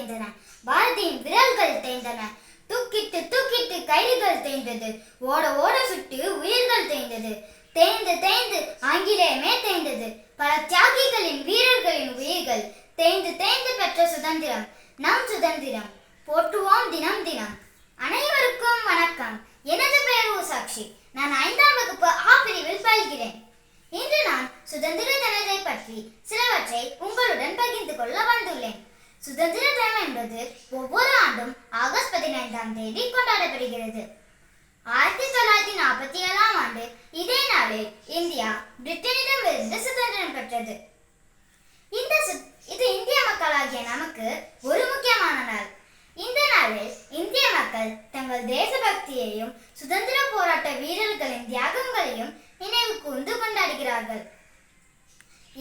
தேய்ந்தன. பாரதியின் விரல்கள் தேய்ந்தன. தூக்கிட்டு தூக்கிட்டு கைகள் தேய்ந்தது. ஓட ஓட சுட்டு உயிர்கள் தேய்ந்தது. தேய்ந்து தேய்ந்து ஆங்கிலேயமே தேய்ந்தது. பல தியாகிகளின் வீரர்களின் உயிர்கள் தேய்ந்து தேய்ந்து பெற்ற சுதந்திரம் நம் சுதந்திரம். போற்றுவோம் தினம் தினம். அனைவருக்கும் வணக்கம். எனது பெயர் சாக்ஷி. நான் 5ஆம் வகுப்பு ஆ பிரிவில் பயில்கிறேன். இன்று நான் சுதந்திர தினத்தை பற்றி சிலவற்றை உங்களுடன் பகிர்ந்து கொள்ள வந்துள்ளேன். சுதந்திர தினம் என்பது ஒவ்வொரு ஆண்டும் ஆகஸ்ட் 15ஆம் தேதி கொண்டாடப்படுகிறது. 1947ஆம் ஆண்டு இதே நாளில் இந்தியா பிரிட்டனிடமிருந்து சுதந்திரம் பெற்றது. இது இந்திய மக்களாகிய நமக்கு ஒரு முக்கியமான நாள். இந்த நாளில் இந்திய மக்கள் தங்கள் தேசபக்தியையும் சுதந்திர போராட்ட வீரர்களின் தியாகங்களையும் நினைவு கூர்ந்து கொண்டாடுகிறார்கள்.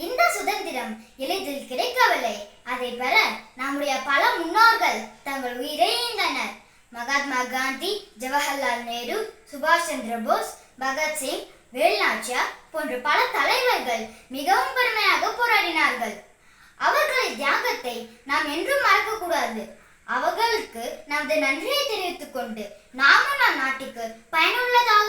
இந்த சுதந்திரம் எளிதில் கிடைக்கவில்லை. அதை பெற நம்முடைய பல முன்னோர்கள் தங்கள் உயிரை ஈந்தனர். மகாத்மா காந்தி, ஜவஹர்லால் நேரு, சுபாஷ் சந்திர போஸ், பகத்சிங், வேலுநாச்சியார் போன்ற பல தலைவர்கள் மிகவும் கடுமையாக போராடினார்கள். அவர்களின் தியாகத்தை நாம் என்றும் மறக்கக்கூடாது. அவர்களுக்கு நமது நன்றியை தெரிவித்துக் கொண்டு நாமும் நம் நாட்டுக்கு பயனுள்ளதாக